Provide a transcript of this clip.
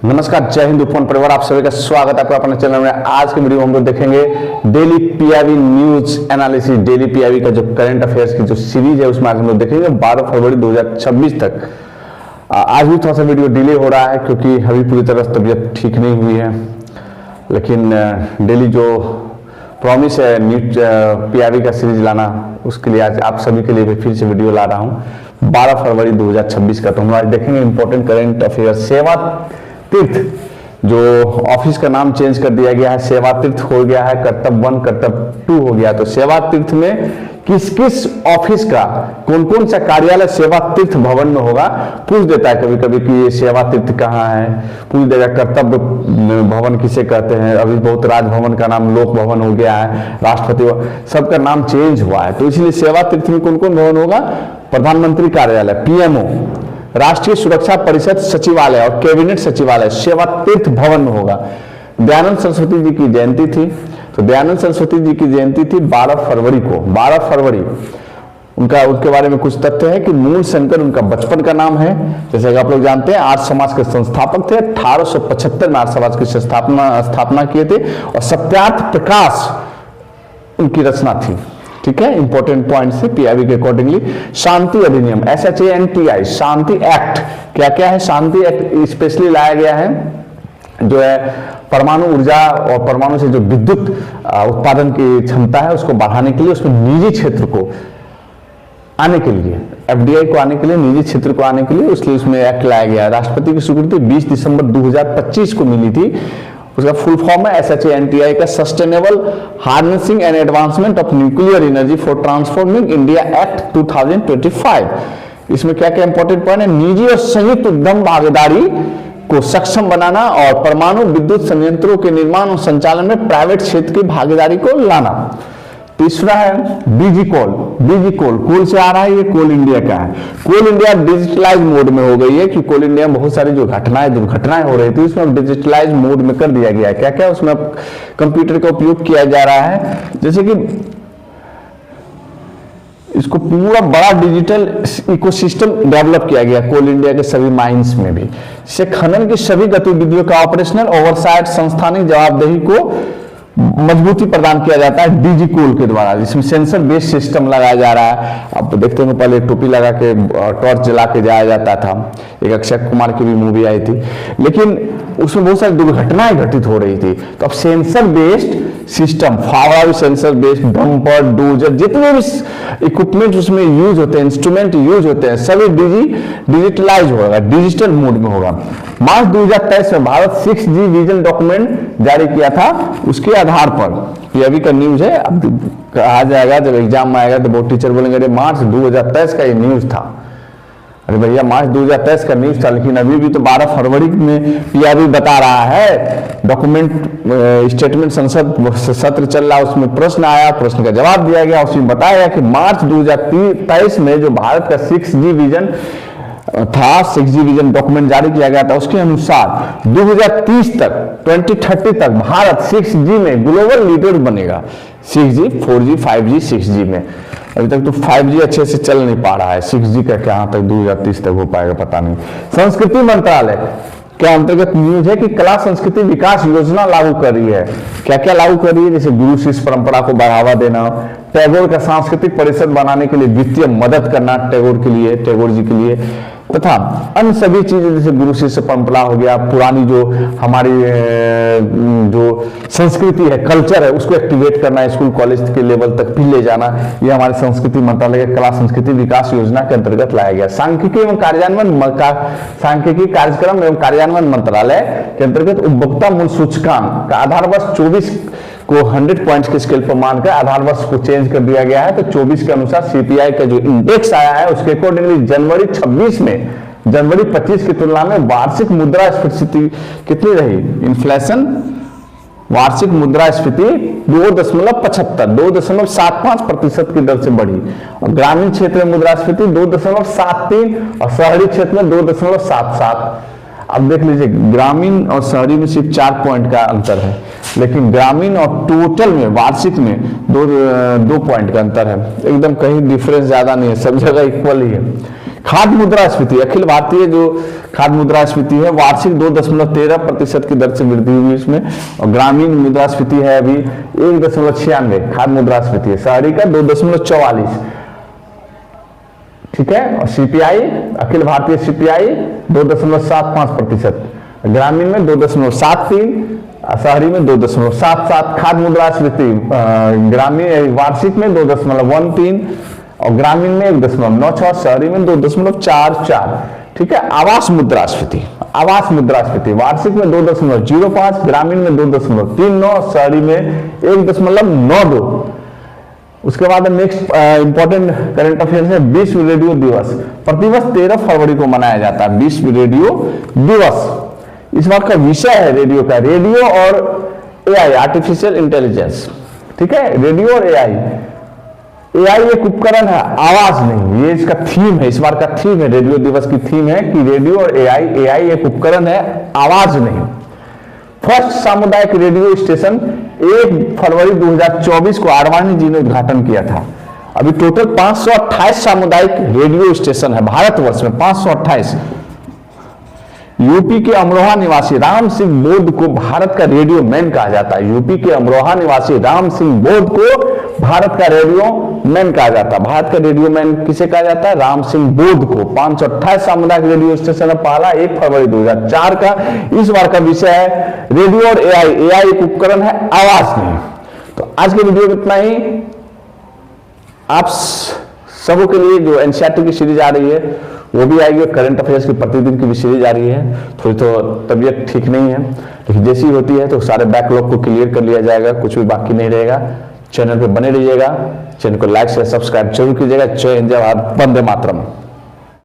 नमस्कार, जय हिंद उपवन परिवार, आप सभी का स्वागत है आपका अपने चैनल में। आज के वीडियो में हम लोग देखेंगे daily PIB news analysis. Daily PIB का जो करंट अफेयर्स की जो सीरीज है उसमें आज हम लोग देखेंगे 12 फरवरी 2026 तक। आज भी थोड़ा सा वीडियो डिले हो रहा है क्योंकि अभी पूरी तरह से तबीयत ठीक नहीं हुई है, लेकिन डेली जो प्रॉमिस है न्यूज पीआईबी का सीरीज लाना, उसके लिए आज आप सभी के लिए फिर से वीडियो ला रहा हूँ 12 फरवरी 2026 का। तो हम आज देखेंगे इंपॉर्टेंट करंट अफेयर। सेवा तीर्थ, जो ऑफिस का नाम चेंज कर दिया गया है, सेवा तीर्थ हो गया है, कर्तव्य 1 कर्तव्य 2 हो गया। तो सेवा तीर्थ में किस किस ऑफिस का कौन कौन सा कार्यालय सेवा तीर्थ भवन में होगा पूछ देता है कभी कभी कि ये सेवा तीर्थ कहाँ है, पूछ देगा कर्तव्य भवन किसे कहते हैं। अभी बहुत राजभवन का नाम लोक भवन हो गया है, राष्ट्रपति सबका नाम चेंज हुआ है। तो इसलिए सेवा तीर्थ में कौन कौन भवन होगा? प्रधानमंत्री कार्यालय पीएमओ, राष्ट्रीय सुरक्षा परिषद सचिवालय और कैबिनेट सचिवालय सेवा तीर्थ भवन में होगा। दयानंद सरस्वती जी की जयंती थी, तो दयानंद सरस्वती जी की जयंती थी 12 फरवरी को। 12 फरवरी उनके बारे में कुछ तथ्य है कि मूल शंकर उनका बचपन का नाम है। जैसे कि आप लोग जानते हैं आर्य समाज के संस्थापक थे। 1875 में आर्य समाज की स्थापना किए थे और सत्यार्थ प्रकाश उनकी रचना थी। ठीक है, इंपॉर्टेंट पॉइंट से पीआईबी के अकॉर्डिंगली। शांति अधिनियम SHANTI, शांति एक्ट क्या क्या है? शांति एक्ट स्पेशली लाया गया है जो है परमाणु ऊर्जा और परमाणु से जो विद्युत उत्पादन की क्षमता है उसको बढ़ाने के लिए, उसमें निजी क्षेत्र को आने के लिए, FDI को आने के लिए, निजी क्षेत्र को आने के लिए, इसलिए उसमें एक्ट लाया गया। राष्ट्रपति की स्वीकृति 20 दिसंबर 2025 को मिली थी। उसका फुल फॉर्म है SHANTI का sustainable harnessing and advancement of nuclear energy for transforming India act 2025। इसमें क्या क्या इंपॉर्टेंट पॉइंट है? निजी और संयुक्त उद्यम भागीदारी को सक्षम बनाना और परमाणु विद्युत संयंत्रों के निर्माण और संचालन में प्राइवेट क्षेत्र की भागीदारी को लाना। तीसरा है डिजिकोल, कोल से आ रहा है, ये कोल इंडिया का है। कोल इंडिया डिजिटलाइज मोड में हो गई है कि कोल इंडिया में बहुत सारी जो दुर्घटनाएं हो रही थी उसमें डिजिटलाइज मोड में कर दिया गया है। क्या क्या उसमें कंप्यूटर का उपयोग किया जा रहा है, जैसे कि इसको पूरा बड़ा डिजिटल इकोसिस्टम डेवलप किया गया कोल इंडिया के सभी माइंस में भी। इससे खनन की सभी गतिविधियों का ऑपरेशनल ओवरसाइट संस्थानिक जवाबदेही को मजबूती प्रदान किया जाता है डिजिकोल के द्वारा, जिसमें सेंसर बेस्ड सिस्टम लगाया जा रहा है। आप देखते हैं पहले टोपी लगा के टॉर्च जला के जाया जाता था, एक अक्षय कुमार की भी मूवी आई थी, लेकिन उसमें बहुत सारी दुर्घटनाएं घटित हो रही थी। तो अब सेंसर बेस्ड सिस्टम, फावड़ा भी सेंसर बेस्ड, डंपर, डोजर, जितने भी इक्विपमेंट उसमें यूज होते हैं, इंस्ट्रूमेंट यूज होते हैं, सभी डिजिटलाइज होगा, डिजिटल मोड में होगा। मार्च 2023 में भारत 6G विजन डॉक्यूमेंट जारी किया था। उसके आधार पर ये अभी का न्यूज है, अब आ जाएगा जब एग्जाम में आएगा तो बहुत टीचर बोलेंगे मार्च 2023 का ये न्यूज था। अरे भैया मार्च 2023 का न्यूज था, लेकिन अभी भी तो 12 फरवरी में पीआईबी बता रहा है। डॉक्यूमेंट स्टेटमेंट संसद सत्र चल रहा, उसमें प्रश्न आया, प्रश्न का जवाब दिया गया, उसमें बताया गया कि मार्च 2023 में जो भारत का 6G विजन था, 6G विजन डॉक्यूमेंट जारी किया गया था, उसके अनुसार 2030 तक 2030 तक भारत 6G में ग्लोबल लीडर बनेगा। 6G 4G 5G 6G में। अभी तक तो 5G अच्छे से चल नहीं पा रहा है, 6G का क्या तक 2030 तक हो पाएगा पता नहीं। संस्कृति मंत्रालय के अंतर्गत न्यूज है कि कला संस्कृति विकास योजना लागू कर रही है। क्या क्या लागू कर रही है? जैसे गुरु शिष्य परंपरा को बढ़ावा देना, टैगोर का सांस्कृतिक परिषद बनाने के लिए वित्तीय मदद करना टैगोर जी के लिए, तथा अन्य सभी चीजें जैसे गुरु शिष्य परंपरा हो गया, पुरानी जो हमारी जो संस्कृति है, कल्चर है, उसको एक्टिवेट करना, स्कूल कॉलेज के लेवल तक भी ले जाना, ये हमारे संस्कृति मंत्रालय के कला संस्कृति विकास योजना के अंतर्गत लाया गया। सांख्यिकी एवं कार्यक्रम एवं कार्यान्वयन मंत्रालय के अंतर्गत उपभोक्ता मूल्य सूचकांक का आधार वर्ष 24 को 100 पॉइंट्स के स्केल पर मानकर आधार वर्ष को चेंज कर दिया गया है। तो 24 के अनुसार CPI का जो इंडेक्स आया है उसके अकॉर्डिंगली जनवरी 26 में जनवरी 25 की तुलना में वार्षिक मुद्रास्फीति कितनी रही? इन्फ्लेशन वार्षिक मुद्रास्फीति 2.75% की दर से बढ़ी, और ग्रामीण क्षेत्र में मुद्रास्फीति 2.73 और शहरी क्षेत्र में 2.77। अब देख लीजिए ग्रामीण और शहरी में सिर्फ 4 पॉइंट का अंतर है, लेकिन ग्रामीण और टोटल में वार्षिक में 2 पॉइंट का अंतर है। एकदम कहीं डिफरेंस ज्यादा नहीं है, सब जगह इक्वल ही है। खाद्य मुद्रास्फीति, अखिल भारतीय जो खाद्य मुद्रास्फीति है वार्षिक 2.13% की दर से वृद्धि हुई इसमें, और ग्रामीण मुद्रास्फीति है अभी 1.96 खाद्य मुद्रास्फीति है, शहरी का 2.44, ठीक है। और सीपीआई, अखिल भारतीय सीपीआई 2.75%, ग्रामीण में 2.73, शहरी में 2.77 खाद्य मुद्रास्फीति, ग्रामीण वार्षिक में 2.13 और ग्रामीण में 1.96, शहरी में 2.44, ठीक है। आवास मुद्रास्फीति, आवास मुद्रास्फीति वार्षिक में 2.05, ग्रामीण में 2.39, शहरी में 1.92। उसके बाद नेक्स्ट इंपॉर्टेंट करंट अफेयर्स है विश्व रेडियो दिवस। प्रतिवर्ष 13 फरवरी को मनाया जाता है विश्व रेडियो दिवस। इस बार का विषय है रेडियो का, रेडियो और एआई, आर्टिफिशियल इंटेलिजेंस, ठीक है। रेडियो और एआई, एआई एक उपकरण है, आवाज नहीं, ये इसका थीम है, इस बार का थीम है, रेडियो दिवस की थीम है कि रेडियो और एआई, एआई एक उपकरण है, आवाज नहीं। फर्स्ट सामुदायिक रेडियो स्टेशन 1 फरवरी 2024 को आडवाणी जी ने उद्घाटन किया था। अभी टोटल 528 सामुदायिक रेडियो स्टेशन है भारतवर्ष में, 528। यूपी के अमरोहा निवासी राम सिंह बोध को भारत का रेडियो मैन कहा जाता है। यूपी के अमरोहा निवासी राम सिंह बोध को भारत का रेडियो मैन कहा जाता है। भारत का रेडियो मैन किसे कहा जाता है? राम सिंह बोध को। 528 सामुदायिक रेडियो स्टेशन है, पहला 1 फरवरी 2004 का। इस बार का विषय है रेडियो और एआई, एआई एक उपकरण है, आवाज नहीं। तो आज के वीडियो में इतना ही। आप सबों के लिए जो एनसीईआरटी की सीरीज आ रही है वो भी आएगी, करंट अफेयर्स की प्रतिदिन की भी सीरीज आ रही है। थोड़ी तो तबीयत ठीक नहीं है, लेकिन जैसी होती है तो सारे बैकलॉग को क्लियर कर लिया जाएगा, कुछ भी बाकी नहीं रहेगा। चैनल पे बने रहिएगा, चैनल को लाइक शेयर सब्सक्राइब जरूर कीजिएगा। जय हिंद, जय भारत, वंदे मातरम।